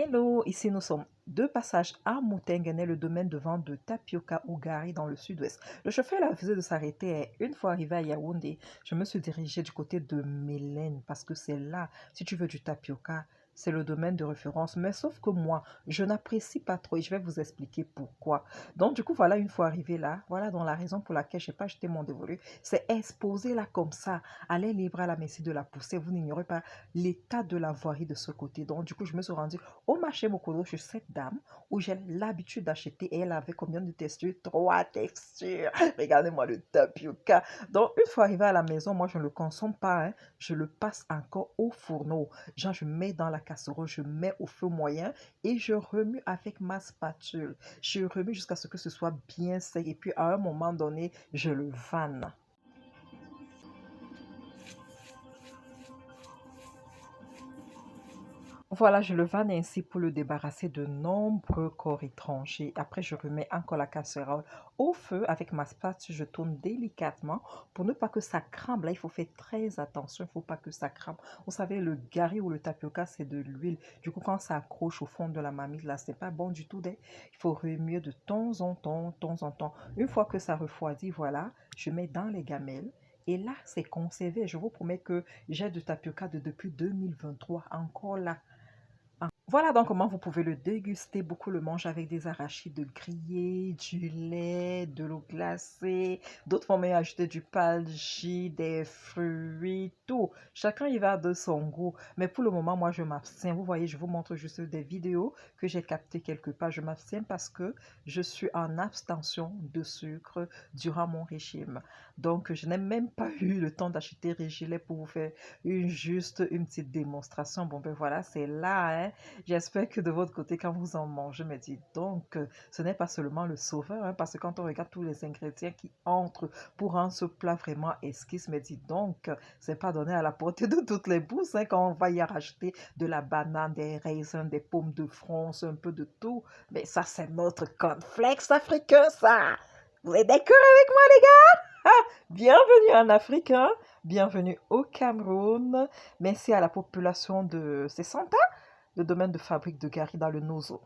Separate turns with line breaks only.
Hello, ici nous sommes de passage à Moutenguene, le domaine de vente de tapioca ou gari dans le sud-ouest. Le chauffeur a refusé de s'arrêter et une fois arrivé à Yaoundé, je me suis dirigée du côté de Mélène parce que c'est là, si tu veux du tapioca, c'est le domaine de référence. Mais sauf que moi, je n'apprécie pas trop et je vais vous expliquer pourquoi. Donc du coup, voilà, une fois arrivé là, voilà dans la raison pour laquelle je n'ai pas jeté mon dévolu, c'est exposé là comme ça, aller libre à la merci de la poussée. Vous n'ignorez pas l'état de la voirie de ce côté. Donc du coup, je me suis rendue au marché Mokolo chez cette dame où j'ai l'habitude d'acheter et elle avait combien de textures? Trois textures. Regardez-moi le tapioca. Donc une fois arrivé à la maison, moi je ne le consomme pas, hein. Je le passe encore au fourneau. Genre je mets dans la casserole, je mets au feu moyen et je remue avec ma spatule. Je remue jusqu'à ce que ce soit bien sec et puis à un moment donné, je le vanne. Voilà, je le vanne ainsi pour le débarrasser de nombreux corps étrangers. Après, je remets encore la casserole au feu avec ma spatule. Je tourne délicatement pour ne pas que ça crame. Là, il faut faire très attention. Il ne faut pas que ça crame. Vous savez, le gari ou le tapioca, c'est de l'huile. Du coup, quand ça accroche au fond de la marmite, là, c'est pas bon du tout. Il faut remuer de temps en temps, de temps en temps. Une fois que ça refroidit, voilà, je mets dans les gamelles. Et là, c'est conservé. Je vous promets que j'ai du tapioca depuis 2023. Encore là. Voilà donc comment vous pouvez le déguster. Beaucoup le mangent avec des arachides grillés, du lait, de l'eau glacée. D'autres vont même ajouter du palji, des fruits, tout. Chacun y va de son goût. Mais pour le moment, moi, je m'abstiens. Vous voyez, je vous montre juste des vidéos que j'ai captées quelque part. Je m'abstiens parce que je suis en abstention de sucre durant mon régime. Donc, je n'ai même pas eu le temps d'acheter Régilet pour vous faire une petite démonstration. Bon, ben voilà, c'est là, hein. J'espère que de votre côté, quand vous en mangez, me dites donc, ce n'est pas seulement le sauveur, hein, parce que quand on regarde tous les ingrédients qui entrent pour rendre ce plat vraiment esquisse, me dites donc, c'est pas donné à la portée de toutes les bourses, hein, quand on va y rajouter de la banane, des raisins, des pommes de France, un peu de tout. Mais ça, c'est notre cornflakes africain, ça! Vous êtes d'accord avec moi, les gars? Ah, bienvenue en Afrique, hein? Bienvenue au Cameroun. Merci à la population de... C'est Santa? Le domaine de fabrique de Gary dans le Nozo.